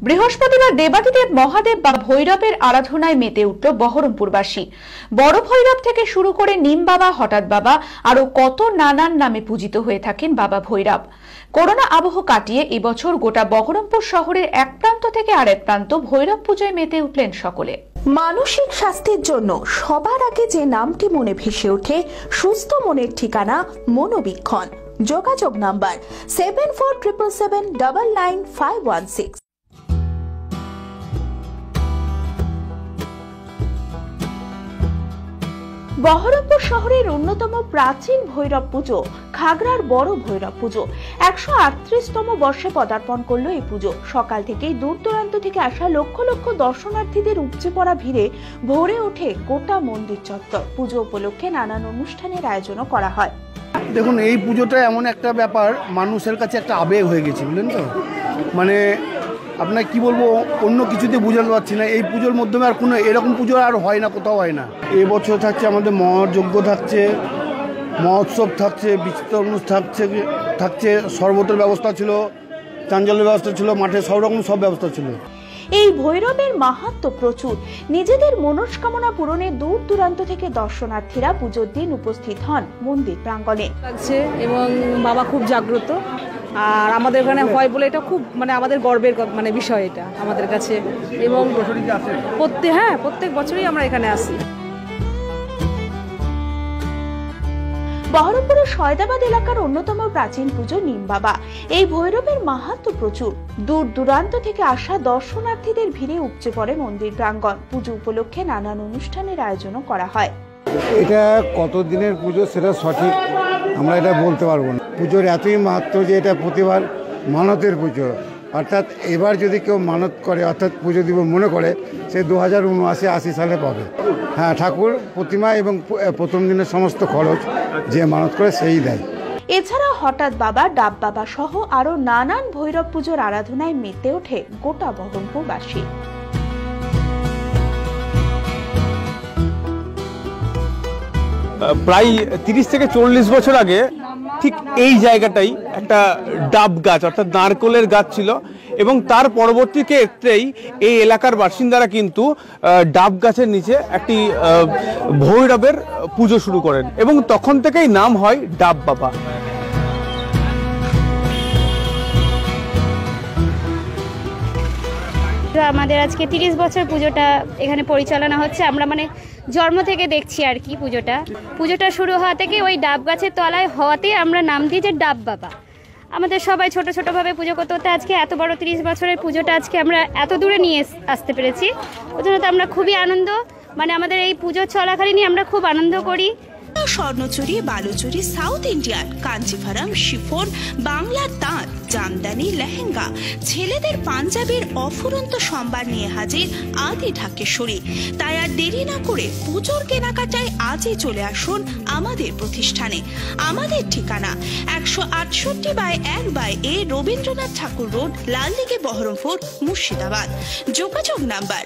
বৃহস্পতিবার দেবাদিদেব মহাদেব বা ভৈরবের আরাধনায় মেতে উঠল বহরমপুরবাসী। বড় ভৈরব থেকে শুরু করে নিম বাবা, হঠাৎ বাবা, আরো কত নানান নামে পূজিত হয়ে থাকেন বাবা ভৈরব। করোনা আবহ কাটিয়ে এবছর গোটা বহরমপুর শহরের এক প্রান্ত থেকে আরেক প্রান্ত ভৈরব পুজোয় মেতে উঠলেন সকলে। মানসিক স্বাস্থ্যের জন্য সবার আগে যে নামটি মনে ভেসে ওঠে, সুস্থ মনের ঠিকানা মনোবীক্ষণ। যোগাযোগ নাম্বার 7477799516। বহরমপুর শহরের অন্যতম প্রাচীন ভৈরব পুজো খাগড়ার বড় ভৈরব পুজো 138তম বর্ষে পদার্পণ করলো এই পুজো। সকাল থেকেই দূর দূরান্ত থেকে আসা লক্ষ লক্ষ দর্শনার্থীদের উপচে পড়া ভিড়ে ভরে ওঠে গোটা মন্দির চত্বর। পুজো উপলক্ষে নানান অনুষ্ঠানের আয়োজনও করা হয়। দেখুন, এই পুজোটা এমন একটা ব্যাপার, মানুষের কাছে একটা আবেগ হয়ে গেছে, বুঝলেন তো। মানে আপনার কি বলবো, অন্য কিছুতে বোঝাতে পারছি না। এই পুজোর মাধ্যমে আর কোনো এরকম পুজো আর হয় না, কোথাও হয় না। এবছর থাকছে আমাদের মহাযজ্ঞ, থাকছে মহোৎসব, থাকছে বিচিত্র থাকছে শরবতের ব্যবস্থা ছিল, চাঞ্চলের ব্যবস্থা ছিল, মাঠে সব রকম সব ব্যবস্থা ছিল। এই ভৈরবের মাহাত্ম্য প্রচুর। নিজেদের মনস্কামনা পূরণে দূর দূরান্ত থেকে দর্শনার্থীরা পুজোর দিন উপস্থিত হন মন্দির প্রাঙ্গণে। এবং বাবা খুব জাগ্রত, আর আমাদের এখানে হয় বলে এটা খুব আমাদের গর্বের বিষয় এটা আমাদের কাছে। এবং প্রত্যেক বছরই আমরা এখানে আসি। বহরমপুরের সয়দাবাদ এলাকার অন্যতম প্রাচীন পুজো নিম বাবা। এই ভৈরবের মাহাত্ম্য প্রচুর। দূর দূরান্ত থেকে আসা দর্শনার্থীদের ভিড়ে উপচে পড়ে মন্দির প্রাঙ্গণ। পুজো উপলক্ষে নানান অনুষ্ঠানের আয়োজনও করা হয়। এটা কত দিনের পুজো সেটা সঠিক আমরা এটা বলতে পারবো না। পুজোর এতই মাহাত্ম্য যে এটা প্রতিবার মানতের পুজো। অর্থাৎ এবার যদি কেউ মানত করে, অর্থাৎ পুজো দিব মনে করে, সে 2079-80 সালে পাবে। হ্যাঁ, ঠাকুর প্রতিমা এবং প্রথম দিনের সমস্ত খরচ যে মানত করে সেই দেয়। এছাড়া হঠাৎ বাবা, ডাব বাবা সহ আরো নানান ভৈরব পুজোর আরাধনায় মেতে ওঠে গোটা বহরমপুরবাসী। প্রায় 30 থেকে 40 বছর আগে ঠিক এই জায়গাটাই একটা ডাব গাছ অর্থাৎ নারকেলের গাছ ছিল, এবং তার পরবর্তী ক্ষেত্রেই এই এলাকার বাসিন্দারা কিন্তু ডাব গাছের নিচে একটি ভৈরবের পুজো শুরু করেন, এবং তখন থেকেই নাম হয় ডাব বাবা। আমাদের আজকে 30 বছর পুজোটা এখানে পরিচালনা হচ্ছে। আমরা জন্ম থেকে দেখছি আর কি পুজোটা শুরু হওয়া থেকে ওই ডাব গাছের তলায় হওয়াতে আমরা নাম দিই যে ডাব বাবা। আমাদের সবাই ছোট ছোটভাবে পুজো করতে হতে আজকে এত বড় 30 বছরের পুজোটা আজকে আমরা এত দূরে নিয়ে আসতে পেরেছি। ওই জন্য তো আমরা খুবই আনন্দ, আমাদের এই পুজো চলাকালীনই আমরা খুব আনন্দ করি। Swarnachari, Baluchari, south Indian, কাঞ্চিভারাম, chiffon, বাংলার তাঁত, জামদানি, লেহেঙ্গা, ছেলেদের পাঞ্জাবির অফুরন্ত সম্ভার নিয়ে হাজির আদি ঢাকেশ্বরী। তাই আর দেরি না করে পুজোর কেনাকাটায় আজই চলে আসুন আমাদের প্রতিষ্ঠানে। আমাদের ঠিকানা 168/1/A রবীন্দ্রনাথ ঠাকুর রোড, লালদিঘি, বহরমপুর, মুর্শিদাবাদ। যোগাযোগ নাম্বার